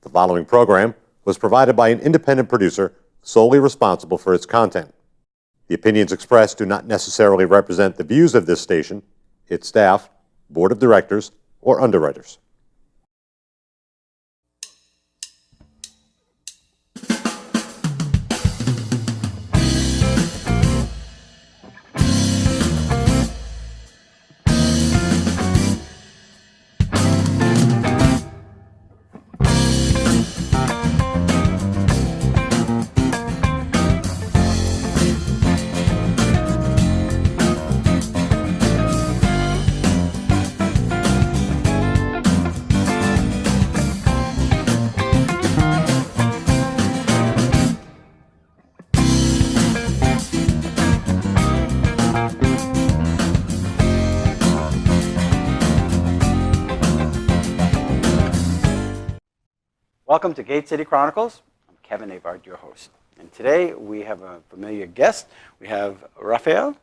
The following program was provided by an independent producer solely responsible for its content. The opinions expressed do not necessarily represent the views of this station, its staff, board of directors, or underwriters. Welcome to Gate City Chronicles. I'm Kevin Avard, your host. And today we have a familiar guest. We have Rafael.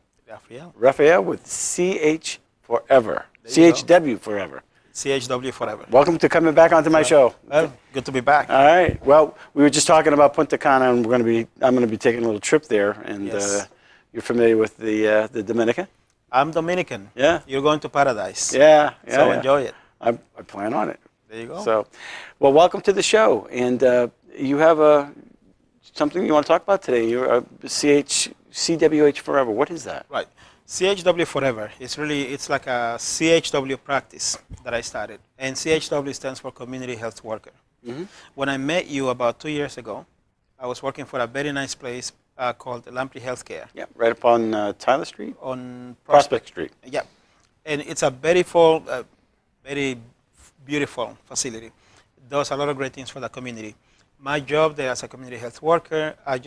Rafael with CH4EVER. CHW4EVER. CHW4EVER. Welcome to coming back onto my show. Well, good to be back. All right. Well, we were just talking about Punta Cana, and I'm going to be taking a little trip there. And Yes. You're familiar with the Dominica? I'm Dominican. Yeah. You're going to paradise. Yeah. So enjoy it. I plan on it. There you go. So, well, welcome to the show. And you have something you want to talk about today. You're a CWH4EVER. What is that? Right. CHW4EVER. It's like a CHW practice that I started. And CHW stands for Community Health Worker. Mm-hmm. When I met you about 2 years ago, I was working for a very nice place called Lamprey Healthcare. Yeah, right up on Tyler Street? On Prospect Street. Yeah. And it's a very full, very beautiful facility. It does a lot of great things for the community. My job there as a community health worker, I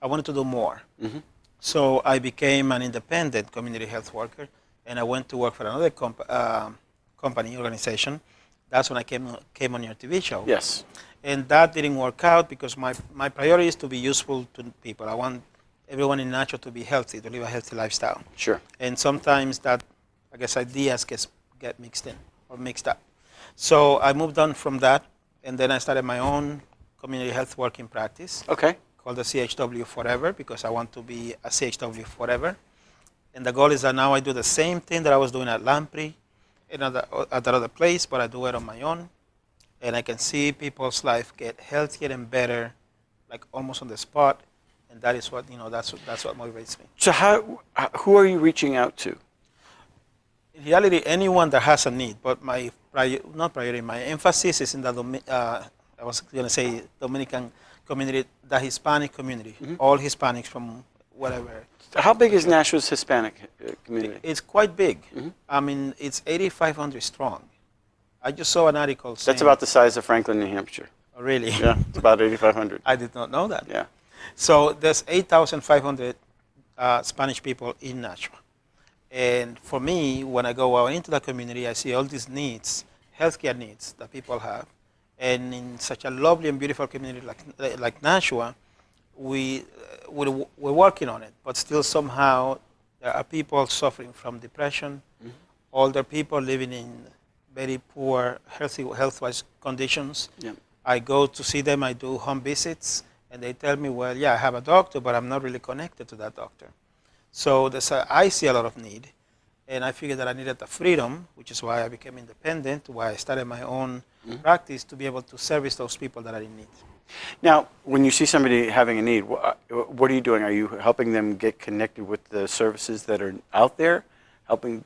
wanted to do more. Mm-hmm. So I became an independent community health worker, and I went to work for another company, organization. That's when I came on your TV show. Yes. And that didn't work out because my priority is to be useful to people. I want everyone in Nacho to be healthy, to live a healthy lifestyle. Sure. And sometimes that, I guess, ideas get mixed in or mixed up. So I moved on from that, and then I started my own community health working practice. Okay. Called the CHW4EVER, because I want to be a CHW4EVER. And the goal is that now I do the same thing that I was doing at Lamprey, at that other place, but I do it on my own. And I can see people's life get healthier and better, like almost on the spot. And that is what, that's what motivates me. So who are you reaching out to? In reality, anyone that has a need, but my emphasis is in the, I was going to say Dominican community, the Hispanic community, Mm-hmm. all Hispanics from whatever. How big is Nashua's Hispanic community? It's quite big. Mm-hmm. I mean, it's 8,500 strong. I just saw an article saying... That's about the size of Franklin, New Hampshire. Oh, really? Yeah, it's about 8,500. I did not know that. Yeah. So there's 8,500 Spanish people in Nashua. And for me, when I go out into the community, I see all these needs, healthcare needs that people have. And in such a lovely and beautiful community like Nashua, we're working on it. But still somehow there are people suffering from depression, Mm-hmm. older people living in very poor health-wise conditions. Yeah. I go to see them, I do home visits, and they tell me, well, yeah, I have a doctor, but I'm not really connected to that doctor. So I see a lot of need, and I figured that I needed the freedom, which is why I became independent, why I started my own practice to be able to service those people that are in need. Now, when you see somebody having a need, what are you doing? Are you helping them get connected with the services that are out there, helping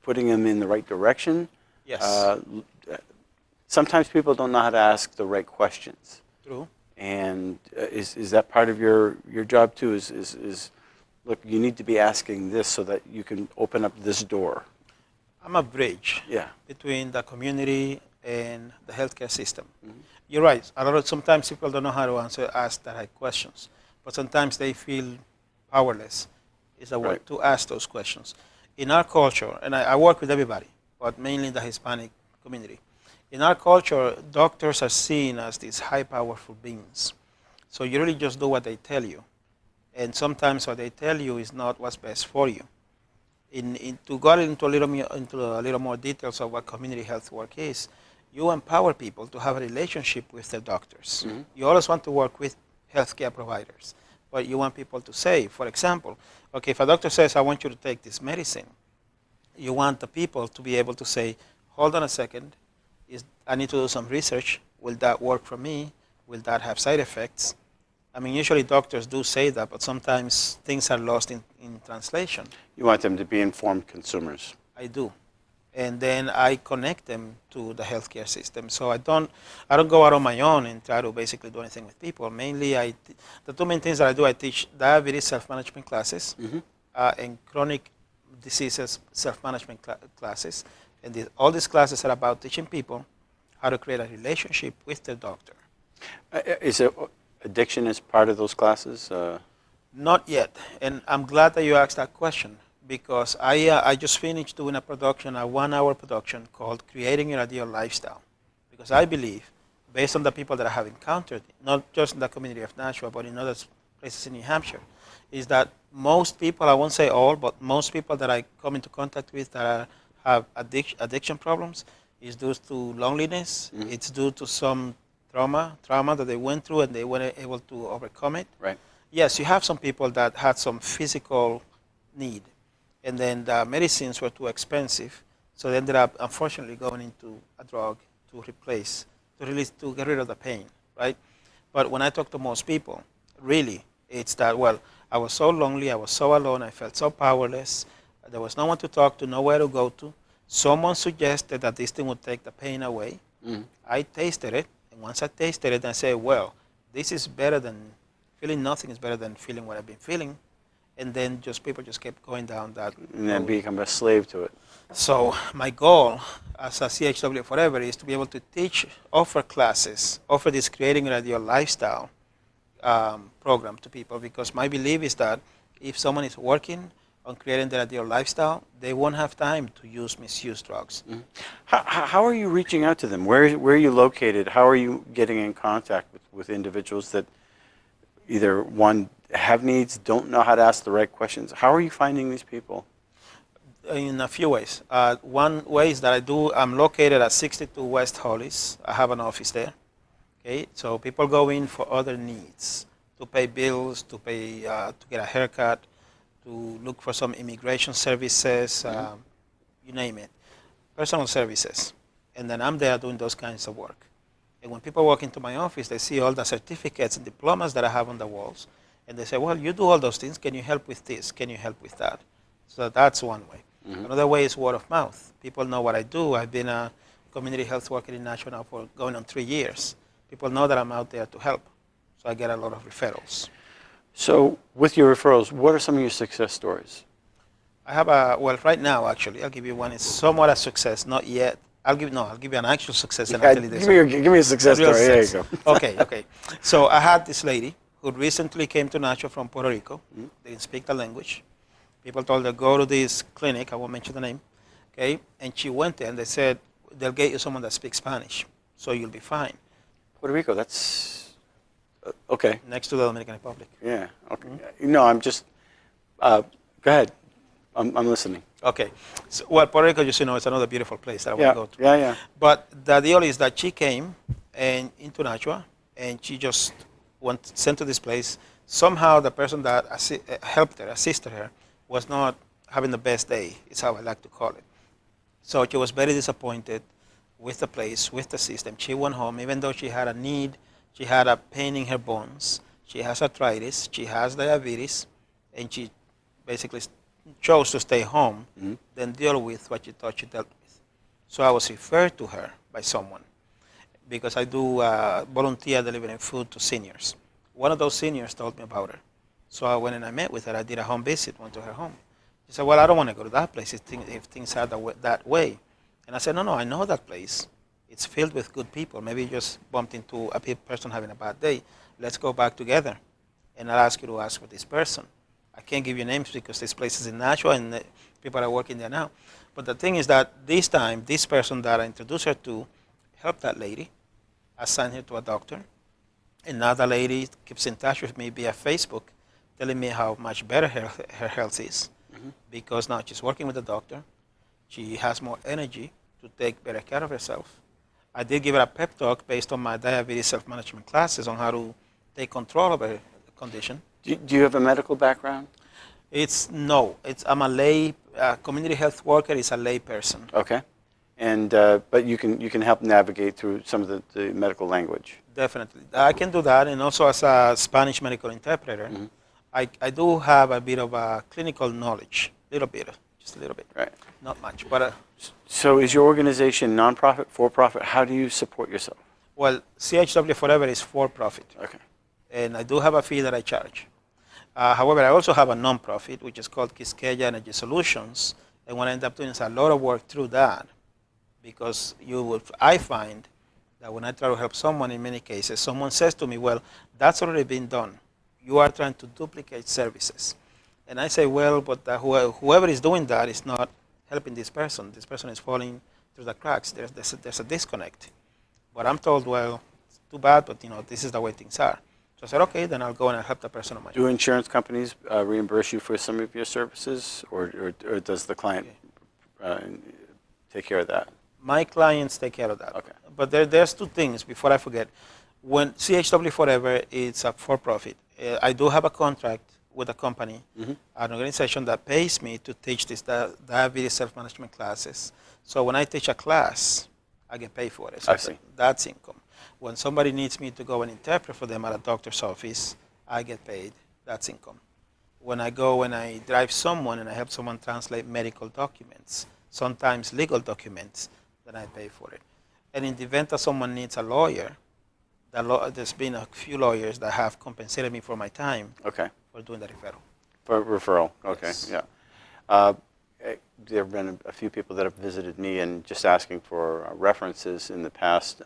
putting them in the right direction? Yes. Sometimes people don't know how to ask the right questions. True. And is that part of your job too? Is look, you need to be asking this so that you can open up this door. I'm a bridge between the community and the healthcare system. Mm-hmm. You're right. Sometimes people don't know how to ask the right questions, but sometimes they feel powerless. Is the word to ask those questions. In our culture, and I work with everybody, but mainly the Hispanic community. In our culture, doctors are seen as these high, powerful beings. So you really just do what they tell you. And sometimes what they tell you is not what's best for you. To go into a little more details of what community health work is you empower people to have a relationship with their doctors. You always want to work with healthcare providers, but you want people to say, for example, okay, if a doctor says, I want you to take this medicine, you want the people to be able to say, hold on a second, I need to do some research. Will that work for me? Will that have side effects? I mean, usually doctors do say that, but sometimes things are lost in translation. You want them to be informed consumers. I do. And then I connect them to the healthcare system. So I don't go out on my own and try to basically do anything with people. Mainly, the two main things that I do, I teach diabetes self-management classes and chronic diseases self-management classes. And all these classes are about teaching people how to create a relationship with their doctor. Is it addiction is part of those classes? Not yet. And I'm glad that you asked that question, because I just finished doing a 1-hour production called Creating Your Ideal Lifestyle. Because I believe, based on the people that I have encountered, not just in the community of Nashua, but in other places in New Hampshire, is that most people, I won't say all, but most people that I come into contact with that have addiction problems is due to loneliness. It's due to some trauma that they went through and they weren't able to overcome it. Right. Yes, you have some people that had some physical need, and then the medicines were too expensive, so they ended up unfortunately going into a drug to get rid of the pain, right? But when I talk to most people, really, it's that, well, I was so lonely, I was so alone, I felt so powerless, there was no one to talk to, nowhere to go to. Someone suggested that this thing would take the pain away. I tasted it, and once I tasted it, I said, well, this is better than, feeling nothing is better than feeling what I've been feeling. And then people just kept going down that and then become a slave to it. So my goal as a CHW4EVER is to be able to offer classes, offer this Creating Your Ideal Lifestyle program to people, because my belief is that if someone is working on creating their ideal lifestyle, they won't have time to misuse drugs. How are you reaching out to them? Where are you located? How are you getting in contact with individuals that either, one, have needs, don't know how to ask the right questions? How are you finding these people? In a few ways. One way is that I'm located at 62 West Hollis. I have an office there. Okay, so people go in for other needs, to pay bills, to get a haircut, to look for some immigration services, you name it, personal services. And then I'm there doing those kinds of work. And when people walk into my office, they see all the certificates and diplomas that I have on the walls, and they say, well, you do all those things, can you help with this, can you help with that? So that's one way. Another way is word of mouth. People know what I do. I've been a community health worker in Nashua now for going on 3 years. People know that I'm out there to help, so I get a lot of referrals. So with your referrals, what are some of your success stories? I have right now, actually, I'll give you one. It's somewhat a success, not yet. I'll give you an actual success, and I'll tell you this. Give me a success story. There you go. Okay. So I had this lady who recently came to Nashua from Puerto Rico. They didn't speak the language. People told her, go to this clinic, I won't mention the name, okay? And she went there, and they said, they'll get you someone that speaks Spanish, so you'll be fine. Puerto Rico, that's, okay. Next to the Dominican Republic. Yeah, okay. No, I'm just, go ahead. I'm listening. Okay. So, well, Puerto Rico, just it's another beautiful place that I want to go to. Yeah. But the deal is that she came into Nashua, and she just sent to this place. Somehow the person that helped her, assisted her, was not having the best day, is how I like to call it. So she was very disappointed with the place, with the system. She went home, even though she had a need, she had a pain in her bones, she has arthritis, she has diabetes, and she basically chose to stay home than deal with what she thought she dealt with. So I was referred to her by someone, because I do volunteer delivering food to seniors. One of those seniors told me about her. So I went and I met with her. I did a home visit, went to her home. She said, well, I don't want to go to that place if things are that way. And I said, no, I know that place. It's filled with good people. Maybe you just bumped into a person having a bad day. Let's go back together. And I'll ask you to ask for this person. I can't give you names because this place is in Nashua and people are working there now. But the thing is that this time, this person that I introduced her to helped that lady, assigned her to a doctor. And now the lady keeps in touch with me via Facebook, telling me how much better her health is, because now she's working with a doctor. She has more energy to take better care of herself. I did give it a pep talk based on my diabetes self-management classes on how to take control of a condition. Do you have a medical background? No. I'm a lay community health worker. Is a lay person. Okay. And but you can help navigate through some of the medical language. Definitely, I can do that, and also as a Spanish medical interpreter, I do have a bit of a clinical knowledge, just a little bit, Right. not much. But So is your organization nonprofit, for-profit? How do you support yourself? well, CHW4EVER is for-profit, Okay. and I do have a fee that I charge. However, I also have a non-profit, which is called Quisqueya Energy Solutions, and what I end up doing is a lot of work through that, because I find that when I try to help someone, in many cases, someone says to me, well, that's already been done. You are trying to duplicate services. And I say, well, but whoever is doing that is not helping this person. This person is falling through the cracks. There's a disconnect. But I'm told, well, it's too bad, but this is the way things are. So I said, okay, then I'll go and I'll help the person on my Do own. insurance companies reimburse you for some of your services, or does the client take care of that? My clients take care of that. Okay. But there's two things before I forget. When CHW4EVER is a for-profit, I do have a contract with a company, an organization that pays me to teach these diabetes self-management classes. So when I teach a class, I get paid for it. So I see. That's income. When somebody needs me to go and interpret for them at a doctor's office, I get paid. That's income. When I go and I drive someone and I help someone translate medical documents, sometimes legal documents, then I pay for it. And in the event that someone needs a lawyer, there's been a few lawyers that have compensated me for my time for doing the referral. For referral, okay, Yes. yeah. There have been a few people that have visited me and just asking for references in the past.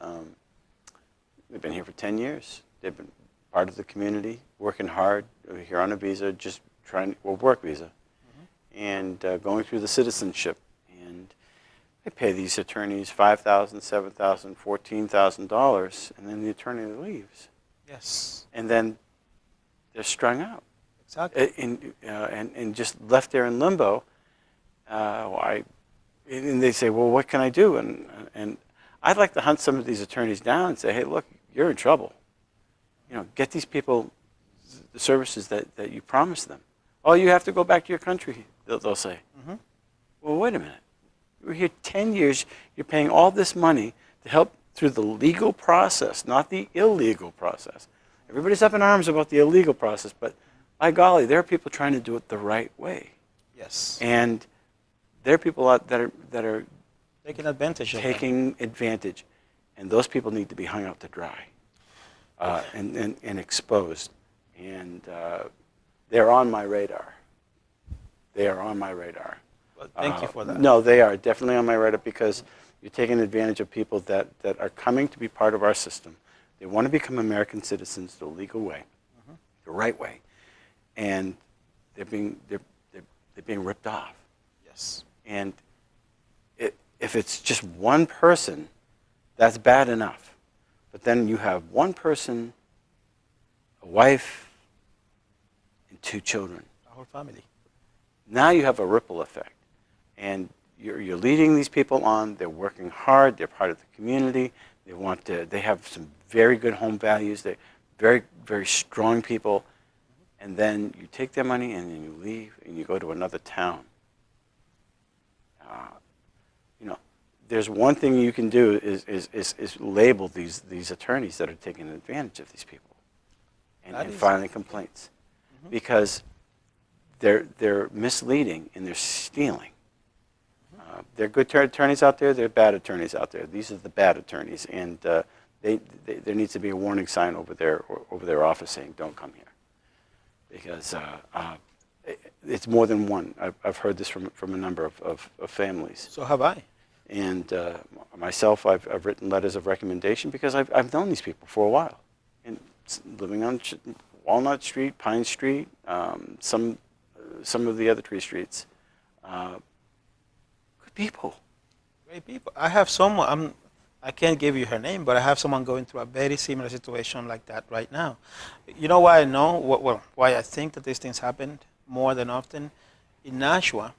They've been here for 10 years. They've been part of the community, working hard, here on a visa, just work visa, and going through the citizenship. And they pay these attorneys $5,000, $7,000, $14,000, and then the attorney leaves. Yes, And then they're strung out. exactly. And just left there in limbo. And they say, well, what can I do? And I'd like to hunt some of these attorneys down and say, hey, look, you're in trouble. Get these people the services that you promised them. Oh, you have to go back to your country, they'll say. Well, wait a minute. You were here 10 years. You're paying all this money to help through the legal process, not the illegal process. Everybody's up in arms about the illegal process, but by golly, there are people trying to do it the right way. Yes. And there are people out that are Taking advantage of them. taking advantage, and those people need to be hung out to dry and exposed. And they're on my radar. They are on my radar. Well, thank you for that. No, they are definitely on my radar, because you're taking advantage of people that are coming to be part of our system. They want to become American citizens the legal way, the right way, and they're being ripped off. Yes. And if it's just one person, that's bad enough. But then you have one person, a wife, and 2 children. The whole family. Now you have a ripple effect. And you're leading these people on. They're working hard. They're part of the community. They have some very good home values. They're very, very strong people. And then you take their money and then you leave and you go to another town. There's one thing you can do is label these attorneys that are taking advantage of these people and filing complaints, because they're misleading and they're stealing. There are good attorneys out there. There are bad attorneys out there. These are the bad attorneys, and there needs to be a warning sign over their office saying, "Don't come here," because it's more than one. I've heard this from a number of families. So have I. And myself, I've written letters of recommendation because I've known these people for a while, and living on Walnut Street, Pine Street, some of the other tree streets. Good people. Great people. I have someone, I can't give you her name, but I have someone going through a very similar situation like that right now. You know why I know, why I think that these things happen more than often? In Nashua,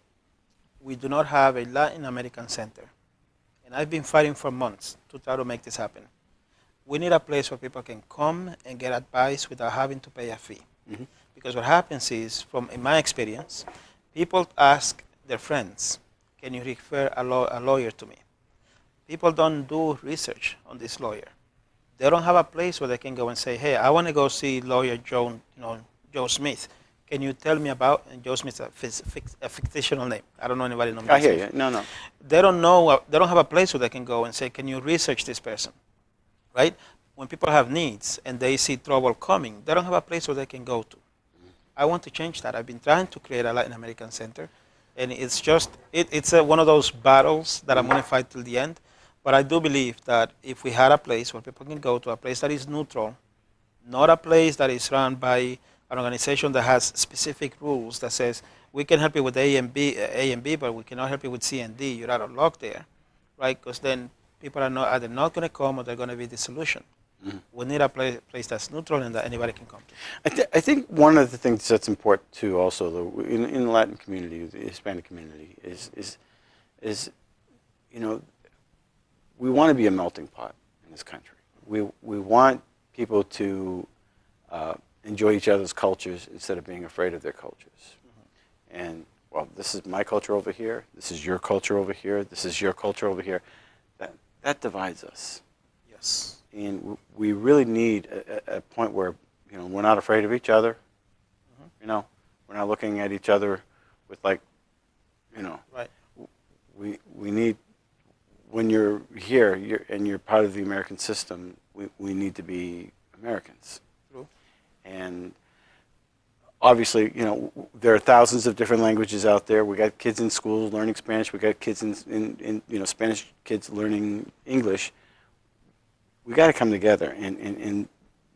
we do not have a Latin American center. and I've been fighting for months to try to make this happen. We need a place where people can come and get advice without having to pay a fee. Because what happens is, in my experience, people ask their friends, can you refer a lawyer to me? People don't do research on this lawyer. They don't have a place where they can go and say, hey, I want to go see lawyer Joe Smith. Can you tell me about, and Joe Smith's a fictional name. I don't know anybody knows. I hear you. No. They don't have a place where they can go and say, can you research this person? Right? When people have needs and they see trouble coming, they don't have a place where they can go to. I want to change that. I've been trying to create a Latin American center, and it's just, it's one of those battles that I'm going to fight till the end. But I do believe that if we had a place where people can go to, a place that is neutral, not a place that is run by an organization that has specific rules that says, we can help you with A and B, but we cannot help you with C and D. You're out of luck there, right? Because then people are either not going to come or they're going to be disillusioned. We need a place that's neutral and that anybody can come to. I think one of the things that's important too, also though, in the Latin community, the Hispanic community, is we want to be a melting pot in this country. We want people to enjoy each other's cultures instead of being afraid of their cultures. And well, this is my culture over here. This is your culture over here. This is your culture over here. That divides us. Yes. And we really need a point where we're not afraid of each other. We're not looking at each other with Right. We need, when you're here and you're part of the American system, we need to be Americans. True. And obviously, there are thousands of different languages out there. We got kids in schools learning Spanish. We got kids in Spanish kids learning English. We got to come together and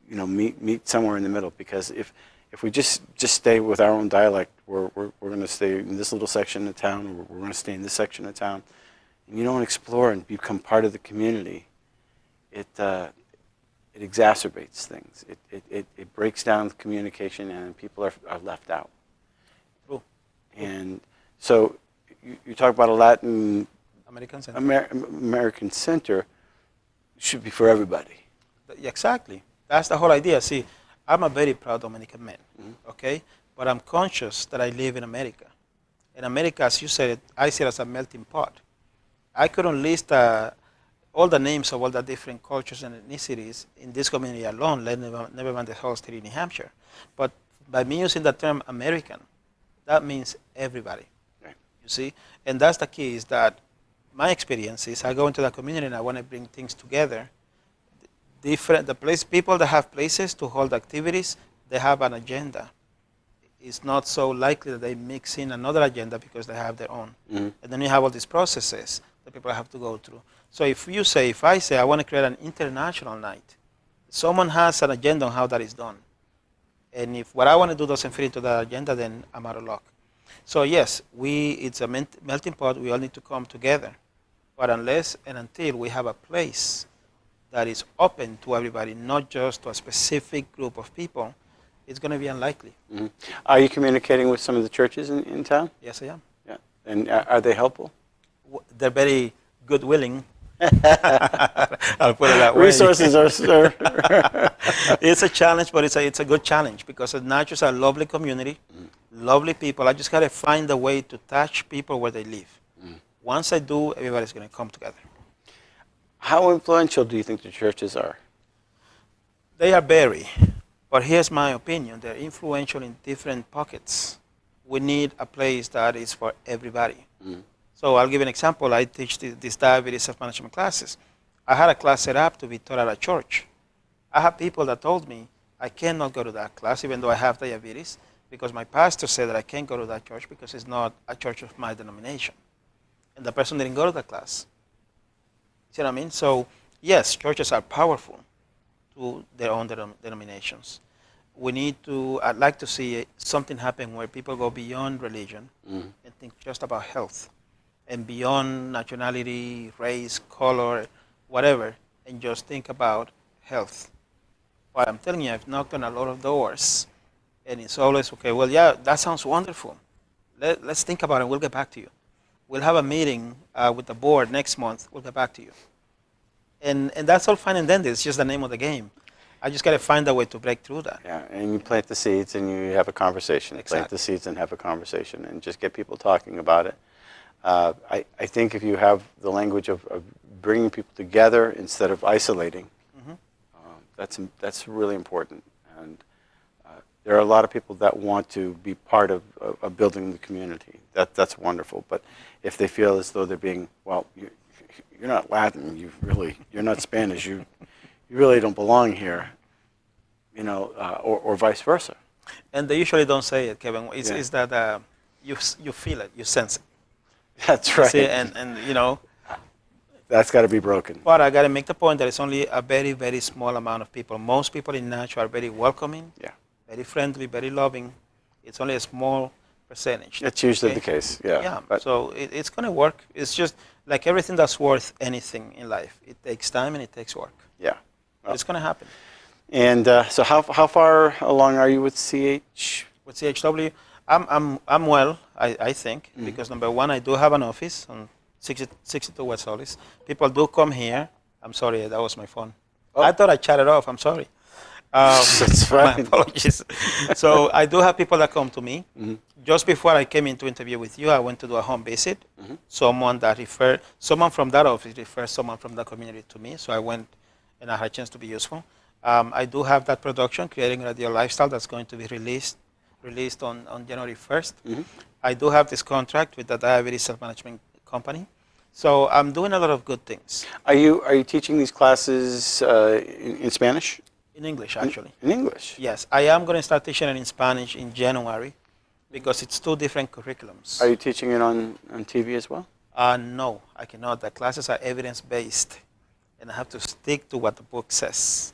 meet somewhere in the middle, because if we just stay with our own dialect, we're going to stay in this little section of town, or we're going to stay in this section of town, and you don't explore and become part of the community, it exacerbates things. It breaks down the communication, and people are left out. True. And so you talk about a Latin American Center. American Center. Should be for everybody. Exactly. That's the whole idea. See, I'm a very proud Dominican man, okay? But I'm conscious that I live in America. In America, as you said, I see it as a melting pot. I couldn't list all the names of all the different cultures and ethnicities in this community alone, never mind the whole state of New Hampshire. But by me using the term American, that means everybody, right. You see? And that's the key, is that my experience is I go into the community and I want to bring things together. People that have places to hold activities, they have an agenda. It's not so likely that they mix in another agenda because they have their own. And then you have all these processes that people have to go through. So if I say I want to create an international night, someone has an agenda on how that is done. And if what I want to do doesn't fit into that agenda, then I'm out of luck. So yes, it's a melting pot. We all need to come together. But unless and until we have a place that is open to everybody, not just to a specific group of people, it's going to be unlikely. Are you communicating with some of the churches in town? Yes, I am. Yeah. And are they helpful? They're very good willing. I'll put it that way. Resources are... It's a challenge, but it's a good challenge, because the Nachos are a lovely community, lovely people. I just got to find a way to touch people where they live. Once I do, everybody's going to come together. How influential do you think the churches are? They are very, but here's my opinion. They're influential in different pockets. We need a place that is for everybody. So I'll give an example. I teach these diabetes self-management classes. I had a class set up to be taught at a church. I have people that told me I cannot go to that class even though I have diabetes, because my pastor said that I can't go to that church because it's not a church of my denomination. And the person didn't go to the class. See what I mean? So yes, churches are powerful to their own denominations. I'd like to see something happen where people go beyond religion and think just about health, and beyond nationality, race, color, whatever, and just think about health. But I'm telling you, I've knocked on a lot of doors, and it's always, okay, well, yeah, that sounds wonderful. Let's think about it, we'll get back to you. We'll have a meeting with the board next month. We'll get back to you. And that's all fine and dandy. It's just the name of the game. I just got to find a way to break through that. Yeah, and you plant the seeds and you have a conversation. Exactly. Plant the seeds and have a conversation and just get people talking about it. I think if you have the language of bringing people together instead of isolating, that's really important. And there are a lot of people that want to be part of building the community. That's wonderful. But if they feel as though they're being, well, you're not Latin, you're not Spanish, you really don't belong here, or vice versa. And they usually don't say it, Kevin. It's that you feel it, you sense it. That's right. See, and that's got to be broken. But I got to make the point that it's only a very, very small amount of people. Most people in Nashua are very welcoming, very friendly, very loving. It's only a small percentage. That's usually the case, Yeah, so it's going to work. It's just like everything that's worth anything in life. It takes time and it takes work. Yeah. Well, it's going to happen. And so how far along are you with CH? With CHW, I'm well, I think, because number one, I do have an office on 62 West Solis. People do come here. I'm sorry, that was my phone. Oh. I thought I chatted off. I'm sorry. That's fine. My apologies. So I do have people that come to me. Just before I came in to interview with you, I went to do a home visit. Someone from that office referred someone from the community to me. So I went and I had a chance to be useful. I do have that production, Creating a Ideal Lifestyle, that's going to be released on January 1st. I do have this contract with the Diabetes Self-Management Company. So I'm doing a lot of good things. Are you teaching these classes in Spanish? In English, actually. In English? Yes. I am going to start teaching it in Spanish in January because it's two different curriculums. Are you teaching it on TV as well? No, I cannot. The classes are evidence-based, and I have to stick to what the book says.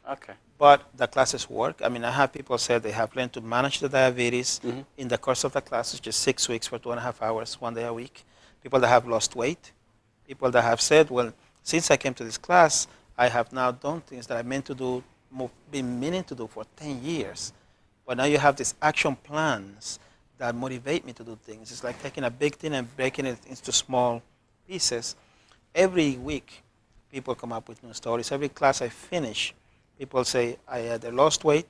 Okay. But the classes work. I mean, I have people say they have learned to manage the diabetes in the course of the classes, just 6 weeks for 2.5 hours, 1 day a week. People that have lost weight. People that have said, well, since I came to this class, I have now done things that I meant to do, been meaning to do for 10 years. But now you have these action plans that motivate me to do things. It's like taking a big thing and breaking it into small pieces. Every week, people come up with new stories. Every class I finish, people say, I either lost weight,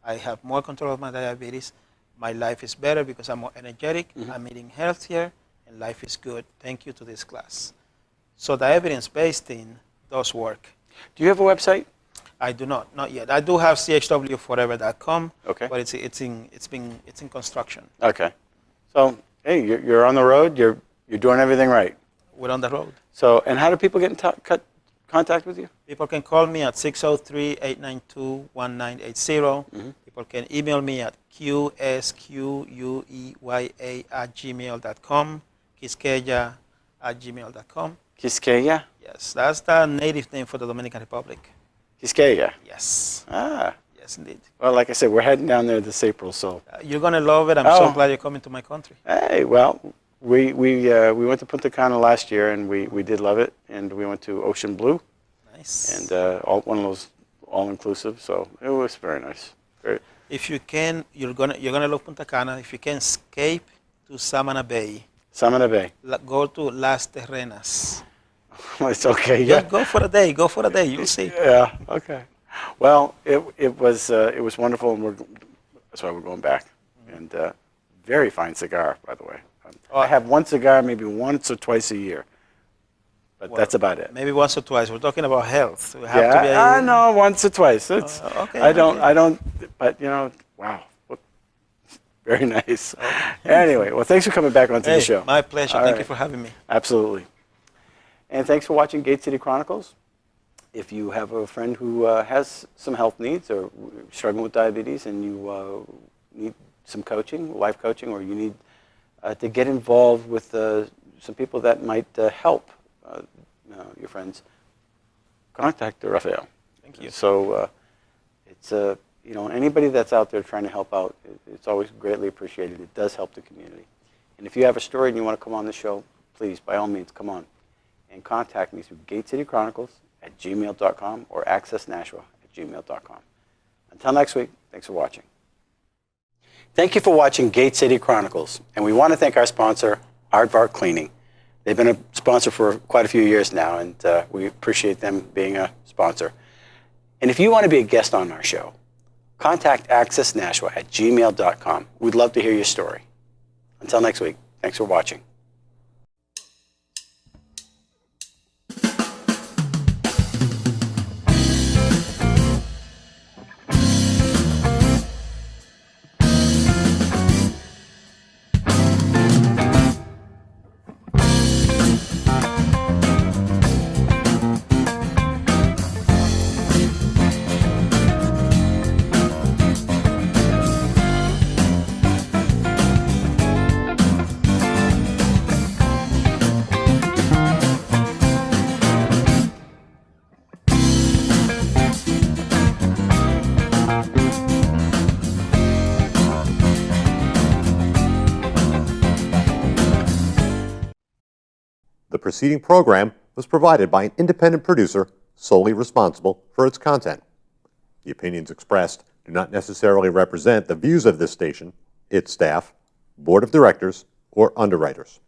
I have more control of my diabetes, my life is better because I'm more energetic, I'm eating healthier, and life is good. Thank you to this class. So the evidence-based thing does work. Do you have a website? I do not yet. I do have CHW4EVER.com, Okay. but it's in construction. Okay. So, hey, you're on the road. You're doing everything right. We're on the road. So, and how do people get in contact with you? People can call me at 603-892-1980. People can email me at qsqueya@gmail.com, quisqueya@gmail.com. Quisqueya? Yes, that's the native name for the Dominican Republic. Quisqueya? Yes. Ah. Yes, indeed. Well, like I said, we're heading down there this April, so. You're going to love it. I'm so glad you're coming to my country. Hey, well, we went to Punta Cana last year, and we did love it, and we went to Ocean Blue. Nice. And one of those all-inclusive, so it was very nice. If you can, you're gonna love Punta Cana. If you can escape to Samana Bay. Samana Bay. Go to Las Terrenas. It's okay. Yeah. Go for a day. Go for a day. You'll see. Yeah. Okay. Well, it was wonderful, and that's why we're going back. And very fine cigar, by the way. I have one cigar maybe once or twice a year, but that's about it. Maybe once or twice. We're talking about health. We have to be. I know, once or twice. It's okay. I don't. But wow, very nice. Anyway, well, thanks for coming back onto the show. My pleasure. Thank you for having me. Absolutely. And thanks for watching Gate City Chronicles. If you have a friend who has some health needs or struggling with diabetes and you need some coaching, life coaching, or you need to get involved with some people that might help your friends, contact Rafael. Thank you. So it's anybody that's out there trying to help out, it's always greatly appreciated. It does help the community. And if you have a story and you want to come on the show, please, by all means, come on and contact me through gatecitychronicles@gmail.com or accessnashua@gmail.com. Until next week, thanks for watching. Thank you for watching Gate City Chronicles, and we want to thank our sponsor, Aardvark Cleaning. They've been a sponsor for quite a few years now, and we appreciate them being a sponsor. And if you want to be a guest on our show, contact accessnashua@gmail.com. We'd love to hear your story. Until next week, thanks for watching. The preceding program was provided by an independent producer solely responsible for its content. The opinions expressed do not necessarily represent the views of this station, its staff, board of directors, or underwriters.